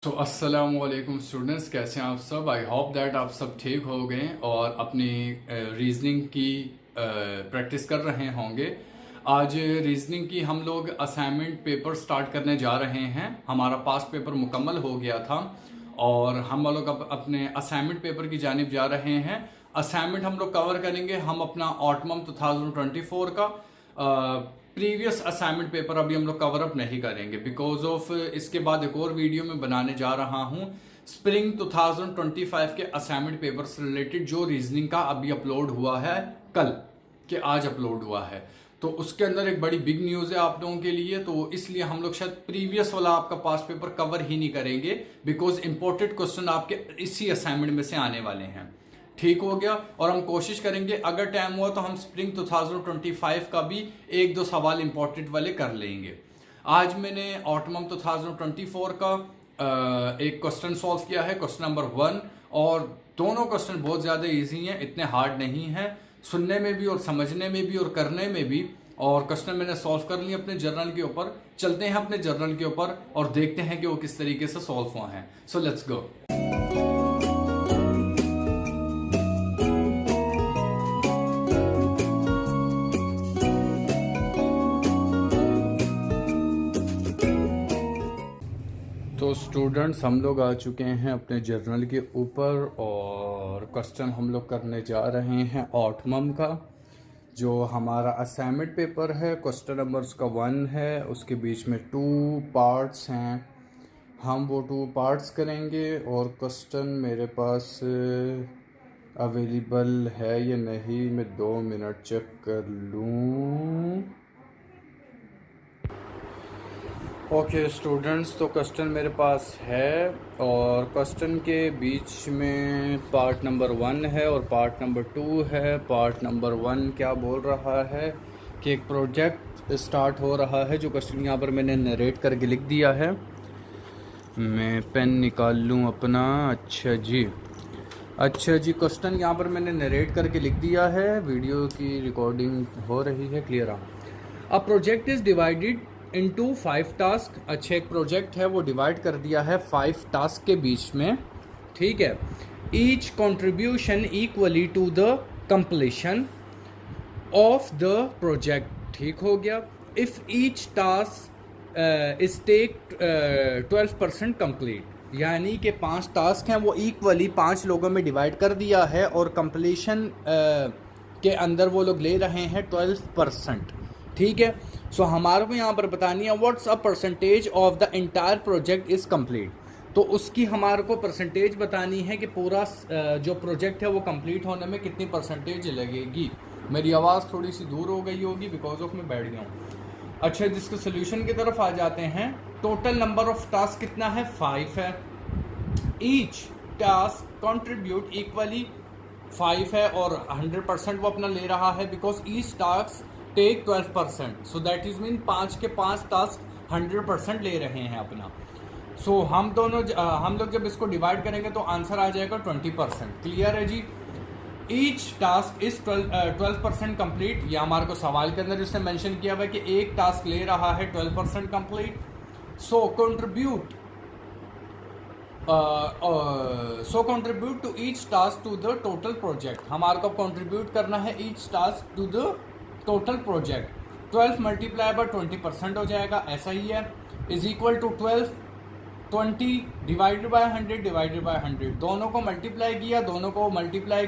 तो अस्सलामुअलैकुम स्टूडेंट्स, कैसे हैं आप सब। आई होप दैट आप सब ठीक हो गए और अपनी रीजनिंग की प्रैक्टिस कर रहे होंगे। आज रीजनिंग की हम लोग असाइनमेंट पेपर स्टार्ट करने जा रहे हैं। हमारा पास्ट पेपर मुकम्मल हो गया था और हम लोग अपने असाइनमेंट पेपर की जानिब जा रहे हैं। असाइनमेंट हम लोग कवर करेंगे हम अपना ऑटमम 2024 का। प्रीवियस असाइनमेंट पेपर अभी हम लोग कवर अप नहीं करेंगे बिकॉज ऑफ इसके बाद एक और वीडियो में बनाने जा रहा हूं स्प्रिंग 2025 के असाइनमेंट पेपर से रिलेटेड, जो रीजनिंग का अभी अपलोड हुआ है कल के आज अपलोड हुआ है। तो उसके अंदर एक बड़ी बिग न्यूज़ है आप लोगों के लिए, तो इसलिए हम लोग शायद प्रीवियस वाला आपका पास्ट पेपर कवर ही नहीं करेंगे बिकॉज इंपॉर्टेंट क्वेश्चन आपके इसी असाइनमेंट में से आने वाले हैं। ठीक हो गया। और हम कोशिश करेंगे अगर टाइम हुआ तो हम स्प्रिंग 2025 का भी एक दो सवाल इंपॉर्टेंट वाले कर लेंगे। आज मैंने ऑटमम 2024 का एक क्वेश्चन सॉल्व किया है, क्वेश्चन नंबर 1, और दोनों क्वेश्चन बहुत ज़्यादा इजी हैं, इतने हार्ड नहीं हैं, सुनने में भी और समझने में भी और करने में भी। और क्वेश्चन मैंने सॉल्व कर लिए अपने जर्नल के ऊपर। चलते हैं अपने जर्नल के ऊपर और देखते हैं कि वो किस तरीके से सॉल्व हुआ है। So let's go. तो स्टूडेंट्स, हम लोग आ चुके हैं अपने जर्नल के ऊपर और क्वेश्चन हम लोग करने जा रहे हैं ऑटमम का, जो हमारा असाइनमेंट पेपर है। क्वेश्चन नंबर उसका 1 है, उसके बीच में 2 पार्ट्स हैं। हम वो 2 पार्ट्स करेंगे और क्वेश्चन मेरे पास अवेलेबल है या नहीं, मैं 2 मिनट चेक कर लूँ। ओके स्टूडेंट्स, तो क्वेश्चन मेरे पास है और क्वेश्चन के बीच में पार्ट नंबर 1 है और पार्ट नंबर 2 है। पार्ट नंबर 1 क्या बोल रहा है कि एक प्रोजेक्ट स्टार्ट हो रहा है, जो क्वेश्चन यहाँ पर मैंने नरेट करके लिख दिया है। मैं पेन निकाल लूँ अपना। अच्छा जी, क्वेश्चन यहाँ पर मैंने नरेट करके लिख दिया है। वीडियो की रिकॉर्डिंग हो रही है, clear. A project is divided into 5 task. अच्छा, एक प्रोजेक्ट है वो डिवाइड कर दिया है 5 टास्क के बीच में, ठीक है। Each contribution equally to the completion of the project, ठीक हो गया। If each task is take 12% complete, यानी कि 5 टास्क हैं वो इक्वली 5 लोगों में डिवाइड कर दिया है और कंप्लीशन के अंदर वो लोग ले रहे हैं 12%, ठीक है। सो हमारे को यहाँ पर बतानी है what's a percentage of the entire project is complete. तो उसकी हमारे को परसेंटेज बतानी है कि पूरा जो प्रोजेक्ट है वो कंप्लीट होने में कितनी परसेंटेज लगेगी। मेरी आवाज़ थोड़ी सी दूर हो गई होगी बिकॉज ऑफ मैं बैठ गया हूँ। अच्छा, जिसके सोल्यूशन की तरफ आ जाते हैं। टोटल नंबर ऑफ टास्क कितना है, 5 है। ईच टास्क कंट्रीब्यूट इक्वली 5 है और 100% वो अपना ले रहा है because each task take 12%, so that is mean 5 के 5 टास्क 100% ले रहे हैं अपना। सो हम लोग जब इसको डिवाइड करेंगे तो आंसर आ जाएगा 20%। क्लियर है जी। ईच टास्क इज 12% कंप्लीट, या हमारे को सवाल के अंदर इसने मेंशन किया हुआ है कि एक टास्क ले रहा है 12% complete. So contribute to each task to the total project. हमारे को कंट्रीब्यूट करना है each task to the total project. 12 multiply by 20% हो जाएगा, ऐसा ही है, is equal to 20 divided by 100 divided by 100। दोनों को मल्टीप्लाई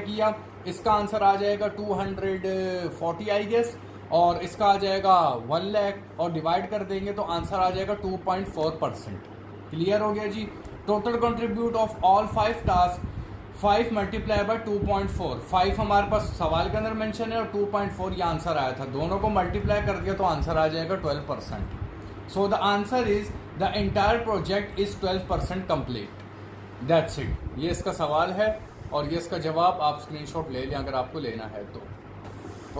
किया, इसका आंसर आ जाएगा 240 आई गेस, और इसका आ जाएगा 1 लाख, और डिवाइड कर देंगे तो आंसर आ जाएगा 2.4%। क्लियर हो गया जी। Total contribute of all 5 task 5 multiply by 2.4। 5 हमारे पास सवाल के अंदर मेंशन है और 2.4 ये आंसर आया था, दोनों को मल्टीप्लाई कर दिया तो आंसर आ जाएगा 12%। So the answer is the entire project is 12% complete. That's it, ये इसका सवाल है और ये इसका जवाब आप स्क्रीनशॉट ले लें अगर आपको लेना है तो।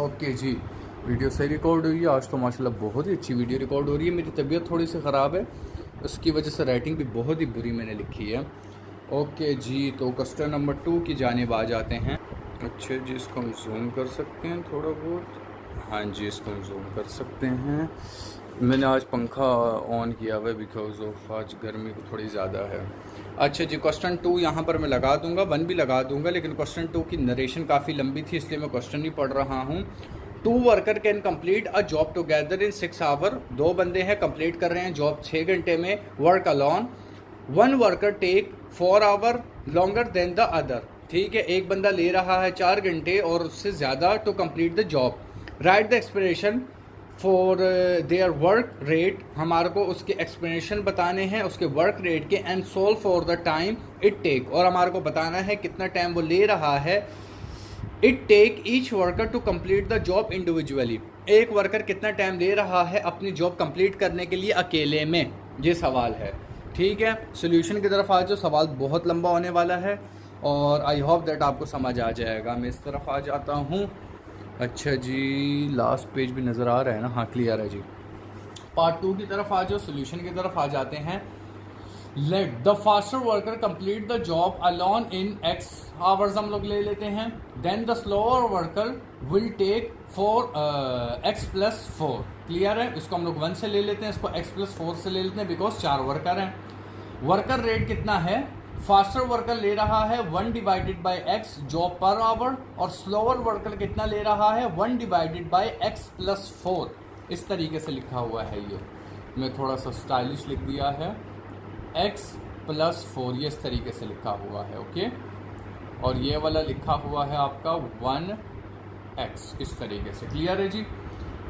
ओके जी, वीडियो सही रिकॉर्ड हुई है आज तो माशाल्लाह, बहुत ही अच्छी वीडियो रिकॉर्ड हो रही है। मेरी तबीयत थोड़ी सी ख़राब है, उसकी वजह से राइटिंग भी बहुत ही बुरी मैंने लिखी है। ओके जी, तो क्वेश्चन नंबर 2 की जानिब आ जाते हैं। अच्छा जी, इसको हम जूम कर सकते हैं थोड़ा बहुत। हाँ जी, इसको हम जूम कर सकते हैं। मैंने आज पंखा ऑन किया हुआ है बिकॉज ऑफ आज गर्मी थोड़ी ज़्यादा है। अच्छा जी, क्वेश्चन 2 यहाँ पर मैं लगा दूंगा, 1 भी लगा दूंगा, लेकिन क्वेश्चन 2 की नरेशन काफ़ी लंबी थी इसलिए मैं क्वेश्चन नहीं पढ़ रहा हूँ। 2 worker can complete a job together in 6 hour. 2 बंदे हैं, कंप्लीट कर रहे हैं जॉब 6 घंटे में। Work alone 1 worker take 4 hour longer than the other. ठीक है, एक बंदा ले रहा है 4 घंटे और उससे ज़्यादा to complete the job. Write the explanation for their work rate. हमारे को उसके एक्सप्लेनेशन बताने हैं उसके वर्क रेट के। And solve for the time it take, और हमारे को बताना है कितना टाइम वो ले रहा है। It take each worker to complete the job individually. एक वर्कर कितना टाइम ले रहा है अपनी जॉब कंप्लीट करने के लिए अकेले में, ये सवाल है। ठीक है, सोल्यूशन की तरफ आ जाओ। सवाल बहुत लंबा होने वाला है और आई होप दैट आपको समझ आ जाएगा। मैं इस तरफ आ जाता हूँ। अच्छा जी, लास्ट पेज भी नज़र आ रहा है ना? हाँ, क्लियर है जी। पार्ट 2 की तरफ आ जाओ, सोल्यूशन की तरफ आ जाते हैं। Let the faster worker complete the job alone in x hours हम लोग ले लेते हैं। Then the slower worker will take 4x+4। Clear है? इसको हम लोग 1 से ले लेते हैं, इसको x+4 से ले लेते हैं बिकॉज 4 वर्कर हैं। वर्कर रेट कितना है? फास्टर वर्कर ले रहा है 1 divided by x job per hour, और स्लोअर वर्कर कितना ले रहा है? 1 डिवाइडेड बाई x+4। इस तरीके से लिखा हुआ है। ये मैं थोड़ा सा स्टाइलिश लिख दिया है, x+4, ये इस तरीके से लिखा हुआ है। ओके, और ये वाला लिखा हुआ है आपका 1x, इस तरीके से। क्लियर है जी?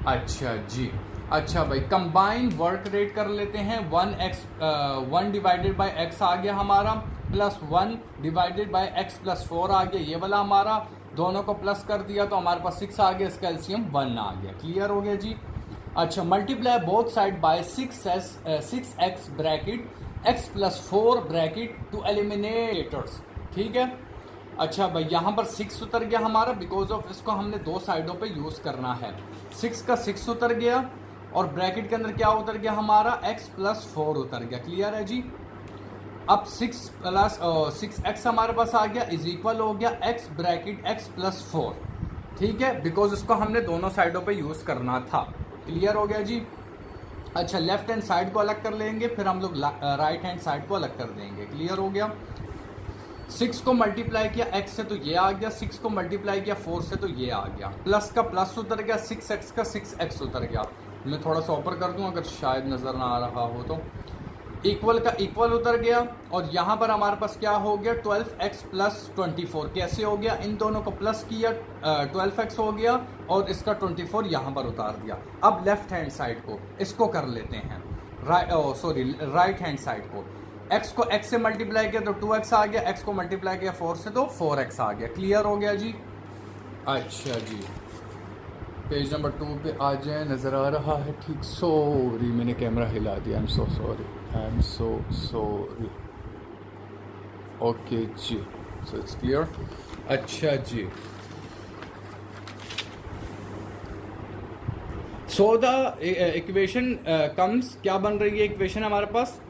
अच्छा जी, अच्छा भाई, कंबाइन वर्क रेट कर लेते हैं। 1 डिवाइडेड बाई x आ गया हमारा, प्लस 1 डिवाइडेड बाई x+4 आ गया, ये वाला हमारा। दोनों को प्लस कर दिया तो हमारे पास 6 आ गया, इसका एलसीएम 1 आ गया। क्लियर हो गया जी? अच्छा, multiply both side by 6x bracket x+4 bracket to eliminators. ठीक है, अच्छा भाई, यहाँ पर 6 उतर गया हमारा बिकॉज ऑफ इसको हमने 2 साइडों पे यूज़ करना है। 6 का 6 उतर गया और ब्रैकेट के अंदर क्या उतर गया हमारा? x+4 उतर गया। क्लियर है जी? अब 6x हमारे पास आ गया, इज इक्वल हो गया x ब्रैकेट x+4। ठीक है, बिकॉज इसको हमने दोनों साइडों पे यूज़ करना था। क्लियर हो गया जी? अच्छा, लेफ्ट हैंड साइड को अलग कर लेंगे, फिर हम लोग राइट हैंड साइड को अलग कर देंगे। क्लियर हो गया? 6 को मल्टीप्लाई किया x से तो ये आ गया, 6 को मल्टीप्लाई किया 4 से तो ये आ गया, प्लस का प्लस उतर गया, 6x का 6x उतर गया। मैं थोड़ा सा ऊपर कर दूं अगर शायद नज़र ना आ रहा हो तो। इक्वल का इक्वल उतर गया और यहाँ पर हमारे पास क्या हो गया? 12x+24। कैसे हो गया? इन दोनों को प्लस किया, 12x हो गया और इसका 24 यहाँ पर उतार दिया। अब लेफ्ट हैंड साइड को इसको कर लेते हैं, राइट हैंड साइड को। x को x से मल्टीप्लाई किया तो 2x आ गया, x को मल्टीप्लाई किया 4 से तो 4x आ गया। क्लियर हो गया जी? अच्छा जी, पेज नंबर 2 पे आ जाए। नज़र आ रहा है? ठीक, सॉरी मैंने कैमरा हिला दिया, I am so sorry, I am so sorry. Okay जी, सो इट्स क्लियर। अच्छा जी, सो द इक्वेशन कम्स, क्या बन रही है इक्वेशन हमारे पास?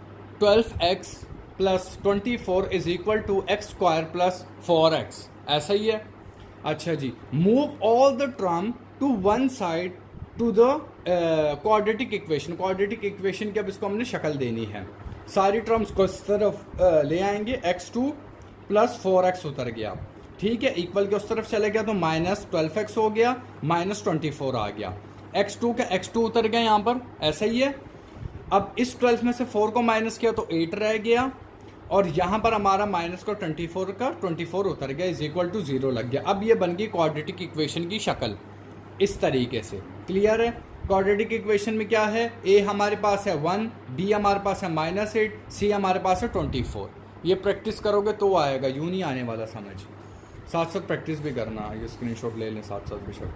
12x+24 is equal to x² + 4x। ऐसा ही है। अच्छा जी, move all the term to one side to the quadratic equation. Quadratic equation की अब इसको हमने शक्ल देनी है। सारी टर्म्स को इस तरफ ले आएंगे, x2 + 4x उतर गया। ठीक है, इक्वल के उस तरफ चले गया तो -12x हो गया, -24 आ गया। x2 का x2 उतर गया यहाँ पर, ऐसा ही है। अब इस 12 में से 4 को माइनस किया तो 8 रह गया और यहाँ पर हमारा माइनस का 24 उतर गया, इज इक्वल टू 0 लग गया। अब ये बन गई क्वाड्रेटिक इक्वेशन की शक्ल इस तरीके से। क्लियर है? क्वाड्रेटिक इक्वेशन में क्या है? a हमारे पास है 1, b हमारे पास है -8, c हमारे पास है 24। ये प्रैक्टिस करोगे तो आएगा, यूं नहीं आने वाला समझ। साथ साथ प्रैक्टिस भी करना, ये स्क्रीनशॉट ले लें साथ साथ बेशक।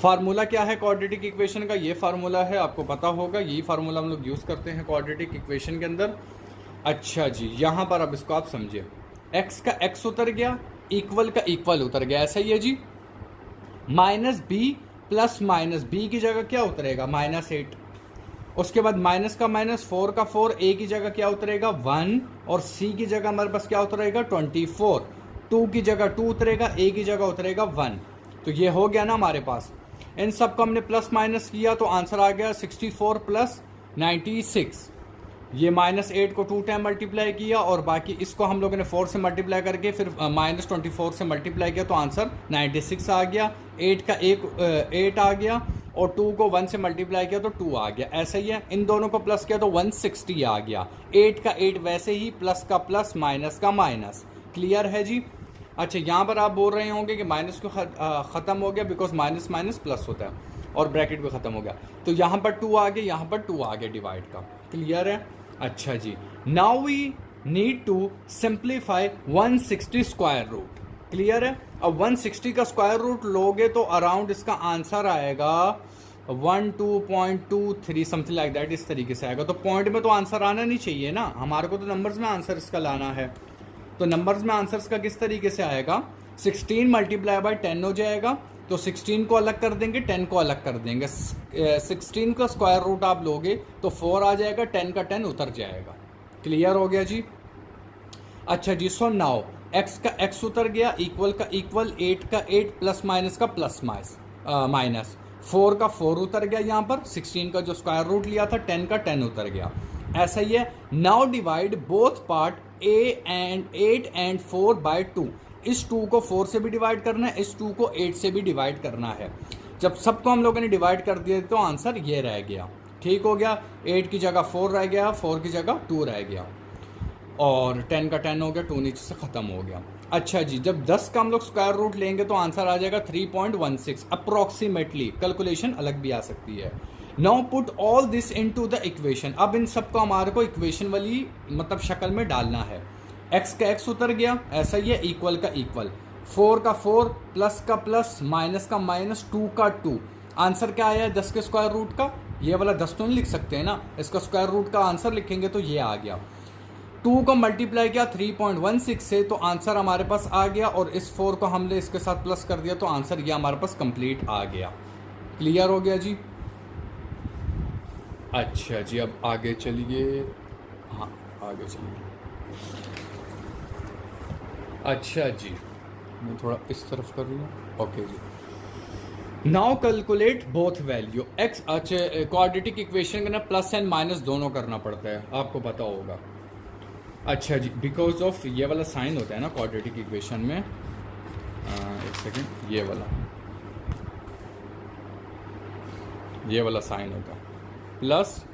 फार्मूला क्या है क्वाड्रेटिक इक्वेशन का? ये फार्मूला है, आपको पता होगा, यही फार्मूला हम लोग यूज़ करते हैं क्वाड्रेटिक इक्वेशन के अंदर। अच्छा जी, यहाँ पर अब इसको आप समझिए, x का x उतर गया, इक्वल का इक्वल उतर गया, ऐसा ही है जी। -b प्लस -b की जगह क्या उतरेगा? -8। उसके बाद माइनस का -4 का 4, a की जगह क्या उतरेगा? 1, और c की जगह हमारे पास क्या उतरेगा? 24। 2 की जगह 2 उतरेगा, a की जगह उतरेगा 1। तो ये हो गया ना हमारे पास। इन सब को हमने प्लस माइनस किया तो आंसर आ गया 64 प्लस 96। ये -8 को 2 टाइम मल्टीप्लाई किया और बाकी इसको हम लोगों ने 4 से मल्टीप्लाई करके फिर -24 से मल्टीप्लाई किया तो आंसर 96 आ गया। 8 का 8 आ गया और 2 को 1 से मल्टीप्लाई किया तो 2 आ गया। ऐसा ही है, इन दोनों को प्लस किया तो 160 आ गया। 8 का 8 वैसे ही, प्लस का प्लस, माइनस का माइनस। क्लियर है जी। अच्छा, यहाँ पर आप बोल रहे होंगे कि माइनस को ख़त्म हो गया, बिकॉज माइनस माइनस प्लस होता है और ब्रैकेट भी ख़त्म हो गया। तो यहाँ पर 2 आ गया, यहाँ पर 2 आ गया डिवाइड का। क्लियर है। अच्छा जी, now we need to simplify 160 square root. Clear है। अब 160 का स्क्वायर रूट लोगे तो अराउंड इसका आंसर आएगा 12.23 समथिंग लाइक दैट, इस तरीके से आएगा। तो पॉइंट में तो आंसर आना नहीं चाहिए ना, हमारे को तो नंबर्स में आंसर इसका लाना है। तो नंबर्स में आंसर इसका किस तरीके से आएगा, 16 मल्टीप्लाई बाय 10 हो जाएगा। तो 16 को अलग कर देंगे, 10 को अलग कर देंगे। 16 का स्क्वायर रूट आप लोगे तो 4 आ जाएगा, 10 का 10 उतर जाएगा। क्लियर हो गया जी। अच्छा जी, सो नाउ x का x उतर गया, इक्वल का इक्वल, 8 का 8, प्लस माइनस का प्लस माइनस, 4 का 4 उतर गया यहाँ पर, 16 का जो स्क्वायर रूट लिया था 10 का 10 उतर गया। ऐसा ही है। Now divide both part 8 and 4 by 2। इस 2 को 4 से भी डिवाइड करना है, इस 2 को 8 से भी डिवाइड करना है। जब सबको हम लोगों ने डिवाइड कर दिया तो आंसर ये रह गया। ठीक हो गया। 8 की जगह 4 रह गया, 4 की जगह 2 रह गया और 10 का 10 हो गया, 2 नीचे से ख़त्म हो गया। अच्छा जी, जब 10 का हम लोग स्क्वायर रूट लेंगे तो आंसर आ जाएगा 3.16 अप्रोक्सीमेटली। कैलकुलेशन अलग भी आ सकती है। Now put all this into the equation. अब इन सबको हमारे को इक्वेशन वाली मतलब शक्ल में डालना है। x का x उतर गया, ऐसा ही है, इक्वल का इक्वल, 4 का 4, प्लस का प्लस, माइनस का माइनस, 2 का 2। आंसर क्या आया है 10 के स्क्वायर रूट का? ये वाला 10 तो नहीं लिख सकते हैं ना, इसका स्क्वायर रूट का आंसर लिखेंगे तो ये आ गया। 2 को मल्टीप्लाई किया 3.16 से तो आंसर हमारे पास आ गया और इस 4 को हमने इसके साथ प्लस कर दिया तो आंसर ये हमारे पास कंप्लीट आ गया। क्लियर हो गया जी। अच्छा जी, अब आगे चलिए। हाँ, आगे चलिए। अच्छा जी, मैं थोड़ा इस तरफ कर लूँ। ओके जी। Now calculate both value x। अच्छा, क्वाड्रेटिक इक्वेशन का ना प्लस एंड माइनस दोनों करना पड़ता है, आपको पता होगा। अच्छा जी, बिकॉज ऑफ ये वाला साइन होता है ना क्वाड्रेटिक इक्वेशन में। एक सेकेंड, ये वाला साइन होता है प्लस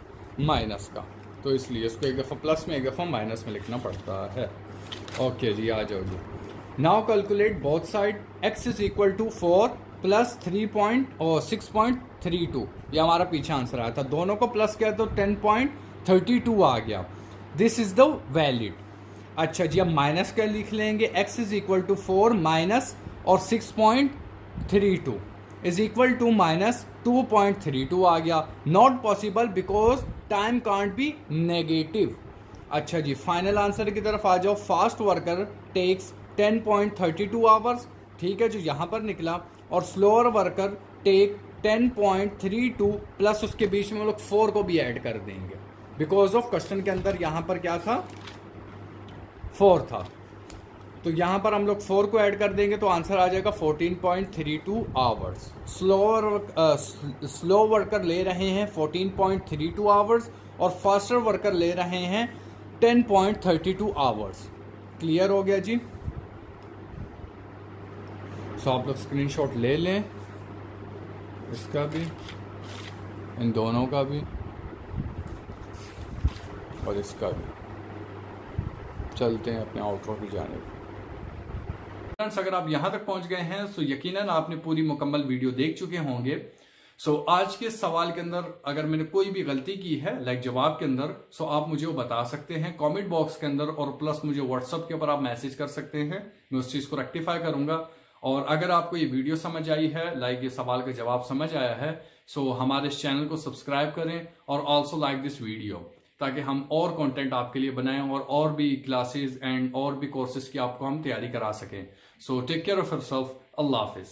माइनस का, तो इसलिए इसको एक दफ़ा प्लस में एक दफ़ा माइनस में लिखना पड़ता है। ओके जी, आ जाओ जी। Now calculate both side. x is equal to 4 plus 6.32। ये हमारा पीछे आंसर आया था। दोनों को प्लस किया तो 10.32 आ गया। This is the valid. अच्छा जी, अब माइनस क्या लिख लेंगे, x is equal to 4 minus और 6.32 इज इक्वल टू माइनस 2.32 आ गया। Not possible because time can't be negative. अच्छा जी, फाइनल आंसर की तरफ आ जाओ। फास्ट वर्कर टेक्स 10.32 आवर्स, ठीक है जो यहाँ पर निकला, और स्लोअर वर्कर टेक 10.32 प्लस उसके बीच में हम लोग 4 को भी ऐड कर देंगे बिकॉज ऑफ क्वेश्चन के अंदर यहाँ पर क्या था, 4 था। तो यहाँ पर हम लोग 4 को ऐड कर देंगे तो आंसर आ जाएगा 14.32 आवर्स। स्लो वर्कर ले रहे हैं 14.32 आवर्स और फास्टर वर्कर ले रहे हैं 10.32 आवर्स। क्लियर हो गया जी। सो आप लोग स्क्रीनशॉट ले लें, इसका भी, इन दोनों का भी और इसका भी। चलते हैं अपने आउटरो की जानिब। फ्रेंड्स, अगर आप यहाँ तक पहुँच गए हैं तो यकीनन आपने पूरी मुकम्मल वीडियो देख चुके होंगे। आज के सवाल के अंदर अगर मैंने कोई भी गलती की है लाइक जवाब के अंदर, आप मुझे वो बता सकते हैं कमेंट बॉक्स के अंदर, और प्लस मुझे व्हाट्सएप के ऊपर आप मैसेज कर सकते हैं, मैं उस चीज़ को रेक्टिफाई करूंगा। और अगर आपको ये वीडियो समझ आई है, लाइक ये सवाल का जवाब समझ आया है, हमारे इस चैनल को सब्सक्राइब करें और ऑल्सो लाइक दिस वीडियो, ताकि हम और कंटेंट आपके लिए बनाएं और भी क्लासेस एंड और भी कोर्सेज की आपको हम तैयारी करा सकें। Take care of yourself. अल्लाह हाफिज।